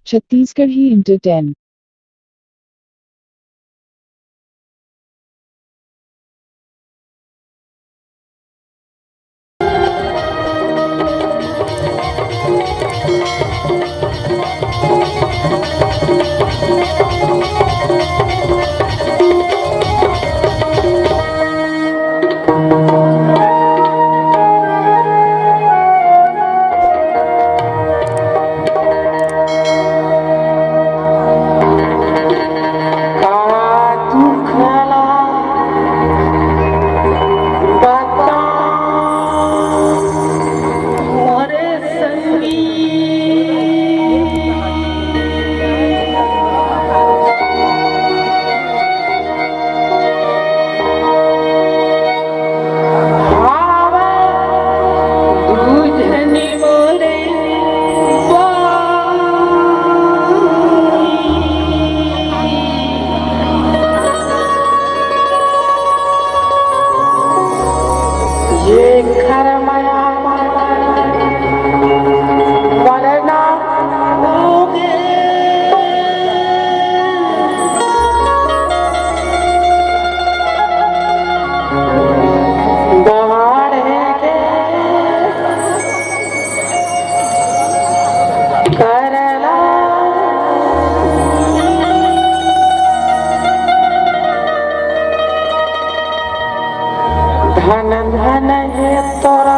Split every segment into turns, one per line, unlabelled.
Chhattisgarhi inter 10।
धन धन है तोरा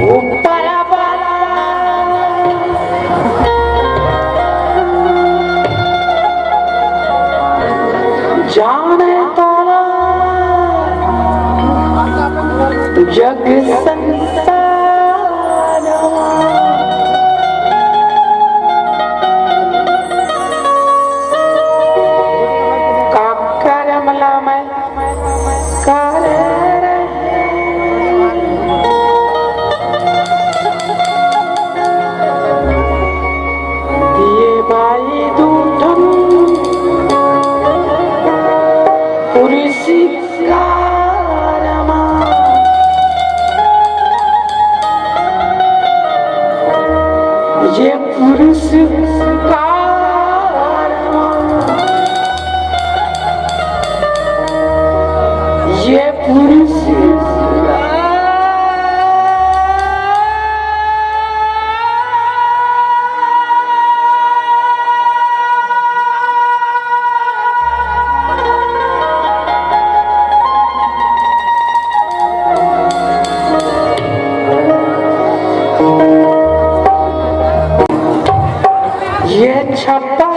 ऊपर वाला जाने तोरा जग संसार ये पुरुष ये पुरुष ये छप्पर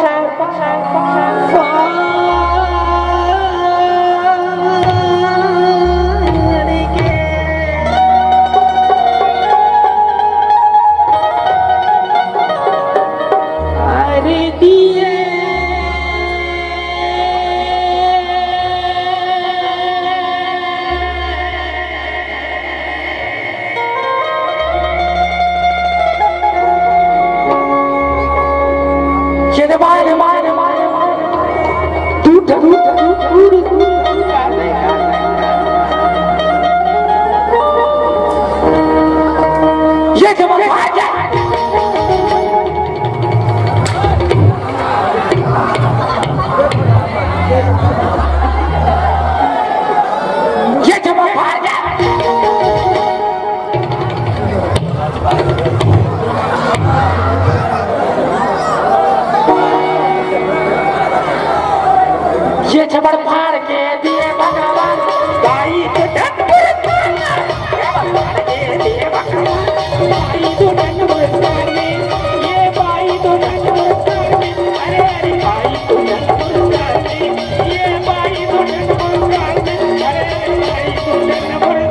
ये छबड़ फाड़ के दिए भगवान गाई तो डंडोर फाड़ के दिए भगवान गाई तो डंडोर फाड़ के ये बाई तो डंडोर फाड़ के अरे अरे बाई तो डंडोर फाड़ के ये बाई तो डंडोर फाड़ के अरे अरे बाई तो डंडोर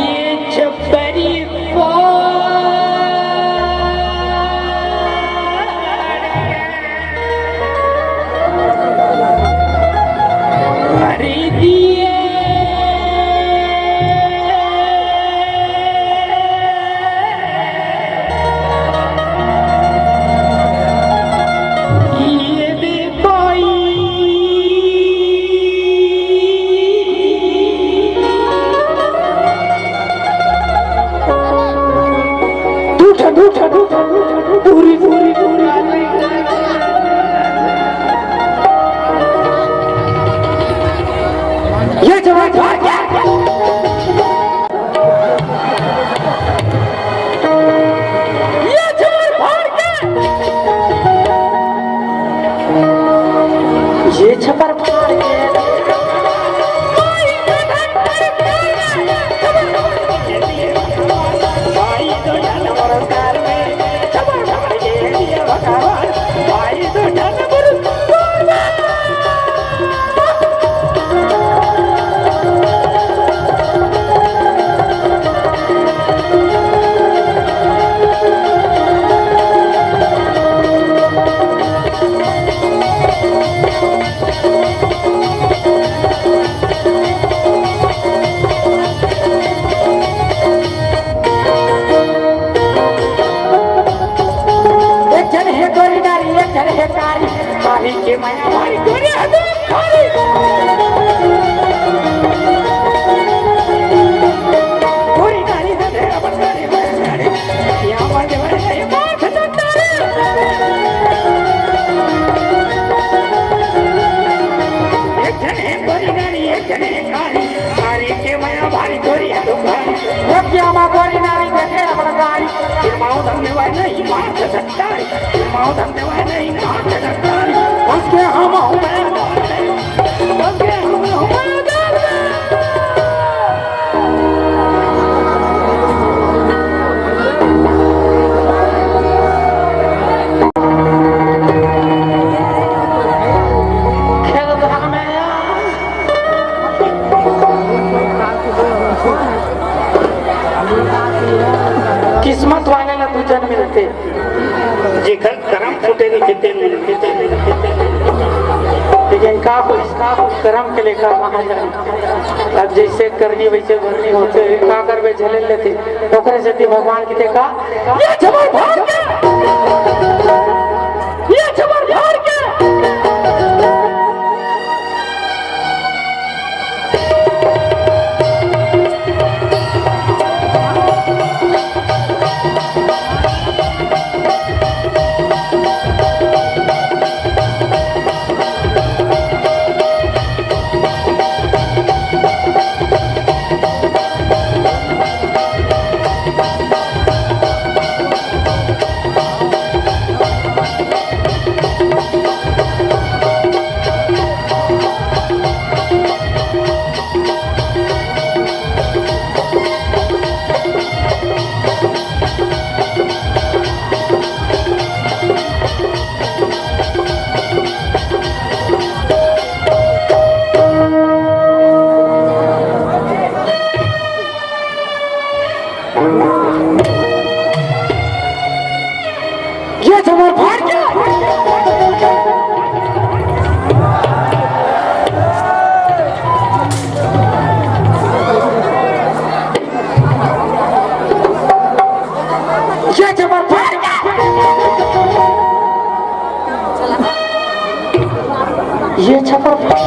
ये छबड़ी पूरी पूरी पूरी ये जवान भाग गया ये जवान भाग गया ये छपर फाड़ गया के माया भाई गोरे हदे भाई गोरी गाड़ी हदे अपन गाड़ी गाड़ी यहां वाले वाले बात करता एक जने गोरी गाड़ी एक जने गाड़ी गाड़ी के माया भाई गोरी हदे भाई वो क्या मा गोरी गाड़ी देखे अपन गाड़ी माओ धंधे वाले नहीं मार सकता माओ धंधे वाले नहीं मार सकता उसके हम किस्मत वाले ना दूजन मिलते जेकर करम फूटे दिखते लेकिन का कर्म के लेकर महाजन अब जैसे करनी वैसे भरनी होते का करवे झेले लेते ओकरे से भगवान की देखा ये जबर भाग के ये जबर भाग के ये छपर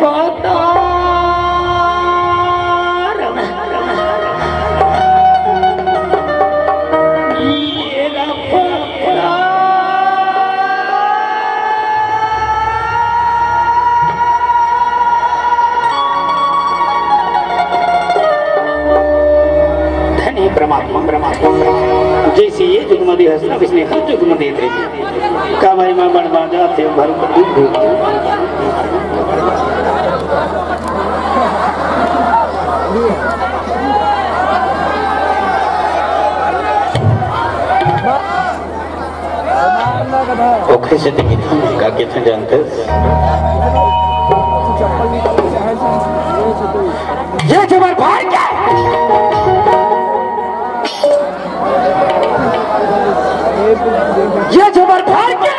पतार ये रफा धनी परमात्मा जैसे ये जुगमदी हंसना इसने हर जुगम दे दे कामाई मां बनवादा थे भर ओखे से देखी का कितना जानते ये जबर भाई क्या ये जबर भाई क्या